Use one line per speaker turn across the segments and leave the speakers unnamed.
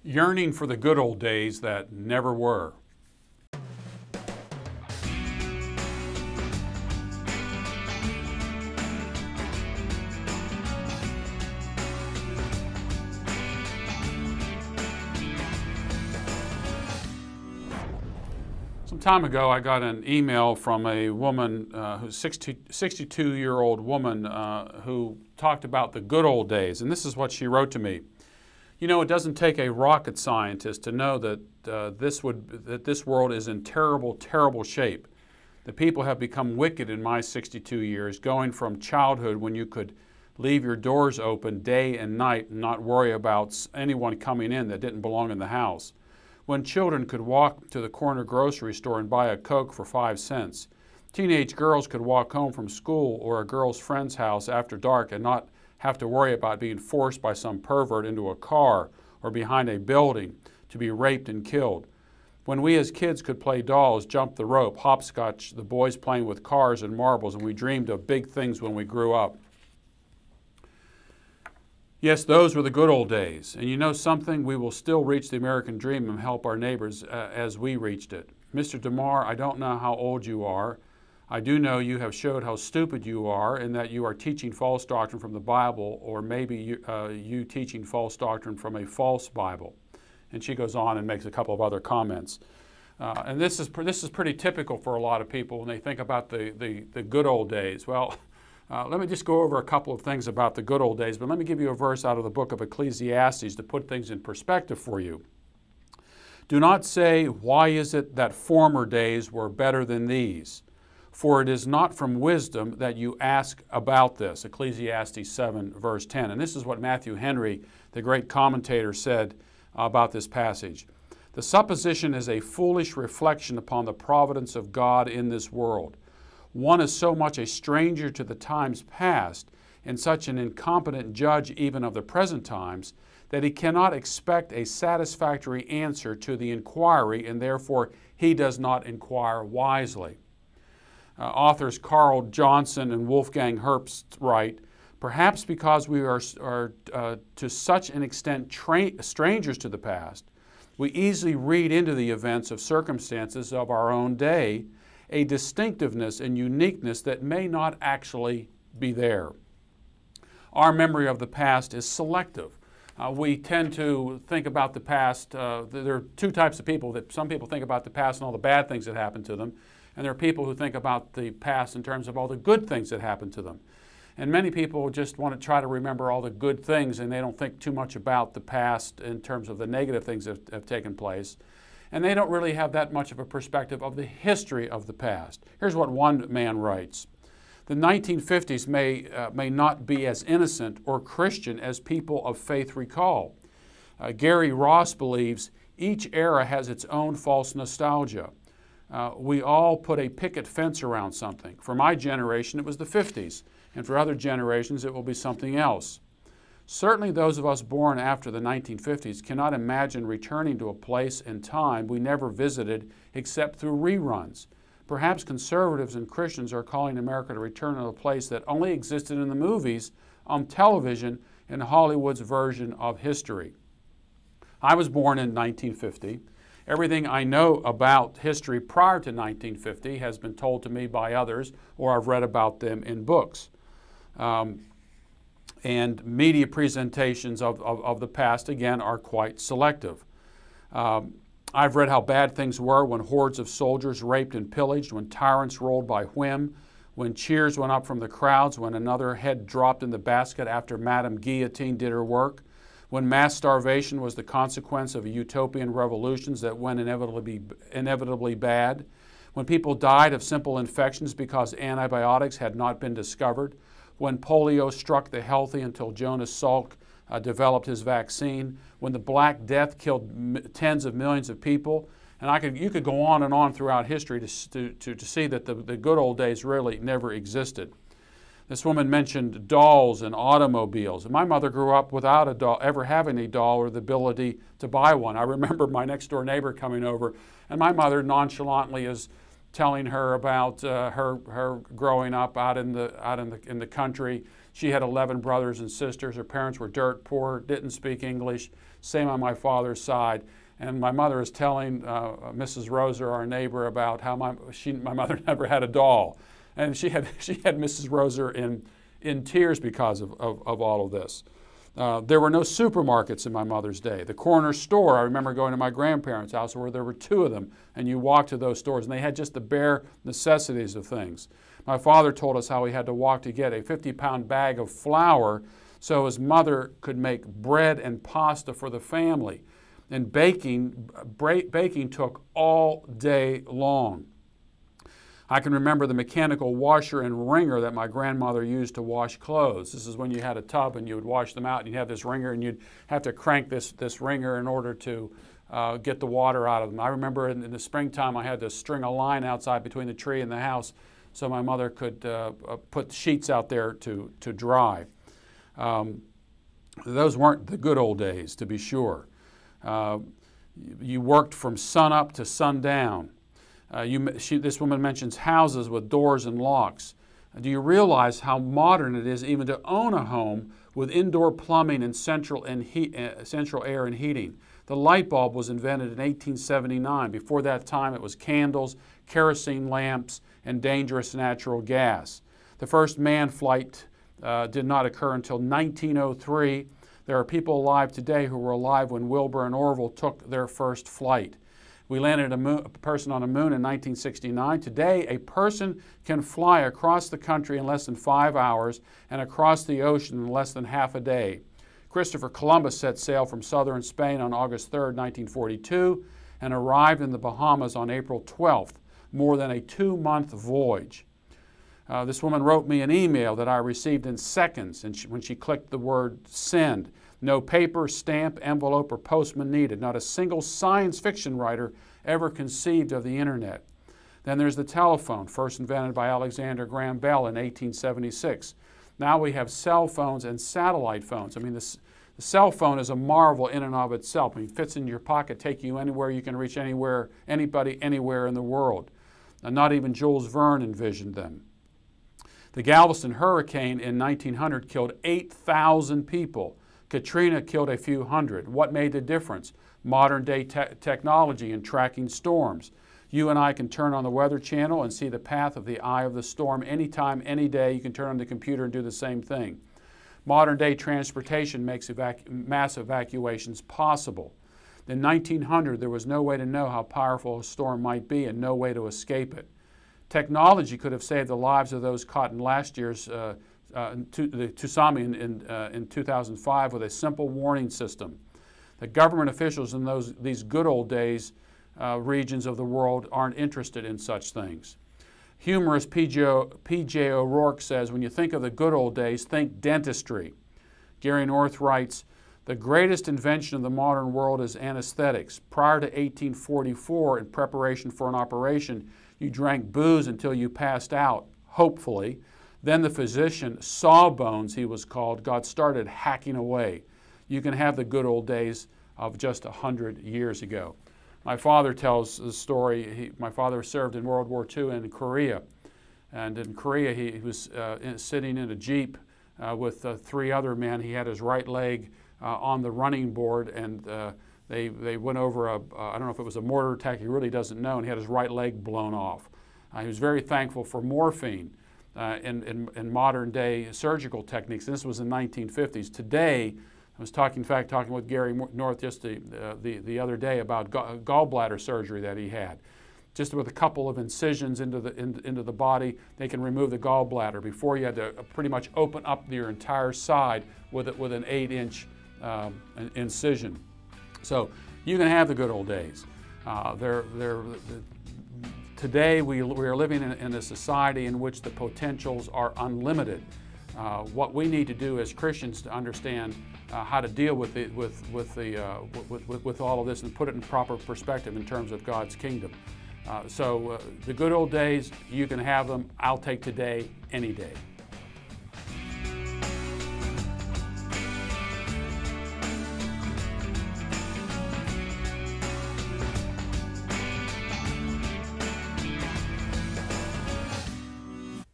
Yearning for the good old days that never were. Some time ago, I got an email from a woman who's 62-year-old woman who talked about the good old days, and this is what she wrote to me. You know, it doesn't take a rocket scientist to know that this world is in terrible, terrible shape. The people have become wicked in my 62 years, going from childhood when you could leave your doors open day and night and not worry about anyone coming in that didn't belong in the house. When children could walk to the corner grocery store and buy a Coke for 5 cents. Teenage girls could walk home from school or a girl's friend's house after dark and not have to worry about being forced by some pervert into a car or behind a building to be raped and killed. When we as kids could play dolls, jump the rope, hopscotch, the boys playing with cars and marbles, and we dreamed of big things when we grew up. Yes, those were the good old days. And you know something? We will still reach the American dream and help our neighbors as we reached it. Mr. DeMar, I don't know how old you are. I do know you have showed how stupid you are and that you are teaching false doctrine from the Bible, or maybe you teaching false doctrine from a false Bible. And she goes on and makes a couple of other comments. And this is pretty typical for a lot of people when they think about the good old days. Well, let me just go over a couple of things about the good old days, but let me give you a verse out of the book of Ecclesiastes to put things in perspective for you. Do not say, why is it that former days were better than these? For it is not from wisdom that you ask about this. Ecclesiastes 7, verse 10. And this is what Matthew Henry, the great commentator, said about this passage. The supposition is a foolish reflection upon the providence of God in this world. One is so much a stranger to the times past and such an incompetent judge even of the present times that he cannot expect a satisfactory answer to the inquiry, and therefore he does not inquire wisely. Authors Carl Johnson and Wolfgang Herbst write, perhaps because we are to such an extent strangers to the past, we easily read into the events of circumstances of our own day a distinctiveness and uniqueness that may not actually be there. Our memory of the past is selective. We tend to think about the past. There are two types of people. That some people think about the past and all the bad things that happened to them, and there are people who think about the past in terms of all the good things that happened to them. And many people just want to try to remember all the good things, and they don't think too much about the past in terms of the negative things that have taken place. And they don't really have that much of a perspective of the history of the past. Here's what one man writes. The 1950s may not be as innocent or Christian as people of faith recall. Gary Ross believes each era has its own false nostalgia. We all put a picket fence around something. For my generation, it was the 50s, and for other generations, it will be something else. Certainly those of us born after the 1950s cannot imagine returning to a place and time we never visited except through reruns. Perhaps conservatives and Christians are calling America to return to a place that only existed in the movies, on television, in Hollywood's version of history. I was born in 1950. Everything I know about history prior to 1950 has been told to me by others, or I've read about them in books. And media presentations of the past, again, are quite selective. I've read how bad things were when hordes of soldiers raped and pillaged, when tyrants ruled by whim, when cheers went up from the crowds, when another head dropped in the basket after Madame Guillotine did her work, when mass starvation was the consequence of utopian revolutions that went inevitably bad, when people died of simple infections because antibiotics had not been discovered, when polio struck the healthy until Jonas Salk developed his vaccine, when the Black Death killed tens of millions of people. And you could go on and on throughout history to see that the good old days really never existed. This woman mentioned dolls and automobiles. And my mother grew up without a doll, ever having a doll or the ability to buy one. I remember my next door neighbor coming over, and my mother nonchalantly is telling her about her growing up out in the country. She had 11 brothers and sisters. Her parents were dirt poor, didn't speak English. Same on my father's side. And my mother is telling Mrs. Roser, our neighbor, about how my mother never had a doll. And she had Mrs. Roser in tears because of all of this. There were no supermarkets in my mother's day. The corner store, I remember going to my grandparents' house where there were 2 of them, and you walked to those stores, and they had just the bare necessities of things. My father told us how he had to walk to get a 50-pound bag of flour so his mother could make bread and pasta for the family. And baking took all day long. I can remember the mechanical washer and wringer that my grandmother used to wash clothes. This is when you had a tub and you would wash them out, and you'd have this wringer, and you'd have to crank this wringer in order to get the water out of them. I remember in the springtime I had to string a line outside between the tree and the house so my mother could put sheets out there to dry. Those weren't the good old days, to be sure. You worked from sunup to sundown. This woman mentions houses with doors and locks. Do you realize how modern it is even to own a home with indoor plumbing and central air and heating? The light bulb was invented in 1879. Before that time, it was candles, kerosene lamps, and dangerous natural gas. The first manned flight did not occur until 1903. There are people alive today who were alive when Wilbur and Orville took their first flight. We landed a person on the moon in 1969. Today, a person can fly across the country in less than 5 hours and across the ocean in less than half a day. Christopher Columbus set sail from southern Spain on August 3, 1942, and arrived in the Bahamas on April 12th, more than a 2-month voyage. This woman wrote me an email that I received in seconds when she clicked the word send. No paper, stamp, envelope, or postman needed. Not a single science fiction writer ever conceived of the internet. Then there's the telephone, first invented by Alexander Graham Bell in 1876. Now we have cell phones and satellite phones. I mean, the cell phone is a marvel in and of itself. I mean, it fits in your pocket, take you anywhere, you can reach anywhere, anybody, anywhere in the world. And not even Jules Verne envisioned them. The Galveston hurricane in 1900 killed 8,000 people. Katrina killed a few hundred. What made the difference? Modern day technology in tracking storms. You and I can turn on the Weather Channel and see the path of the eye of the storm anytime, any day. You can turn on the computer and do the same thing. Modern day transportation makes mass evacuations possible. In 1900, there was no way to know how powerful a storm might be and no way to escape it. Technology could have saved the lives of those caught in last year's the tsunami in 2005 with a simple warning system. The government officials in these good old days regions of the world aren't interested in such things. Humorist P.J. O'Rourke says, when you think of the good old days, think dentistry. Gary North writes, the greatest invention of the modern world is anesthetics. Prior to 1844, in preparation for an operation, you drank booze until you passed out, hopefully. Then the physician, Sawbones he was called, got started hacking away. You can have the good old days of just 100 years ago. My father tells the story. My father served in World War II in Korea. And in Korea, he was sitting in a Jeep with 3 other men. He had his right leg on the running board, and they went over I don't know if it was a mortar attack, he really doesn't know, and he had his right leg blown off. He was very thankful for morphine in modern day surgical techniques. This was in the 1950s. Today, I was talking with Gary North just the other day about gallbladder surgery that he had. Just with a couple of incisions into the body, they can remove the gallbladder. Before, you had to pretty much open up your entire side with an 8-inch incision. So you can have the good old days. Today we are living in a society in which the potentials are unlimited. What we need to do as Christians to understand how to deal with all of this and put it in proper perspective in terms of God's kingdom. The good old days, you can have them. I'll take today any day.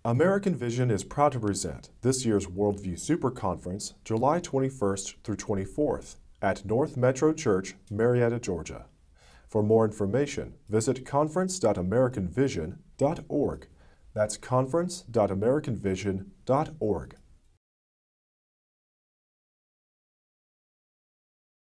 American Vision is proud to present this year's Worldview Super Conference, July 21st through 24th at North Metro Church, Marietta, Georgia. For more information, visit conference.americanvision.org. That's conference.americanvision.org.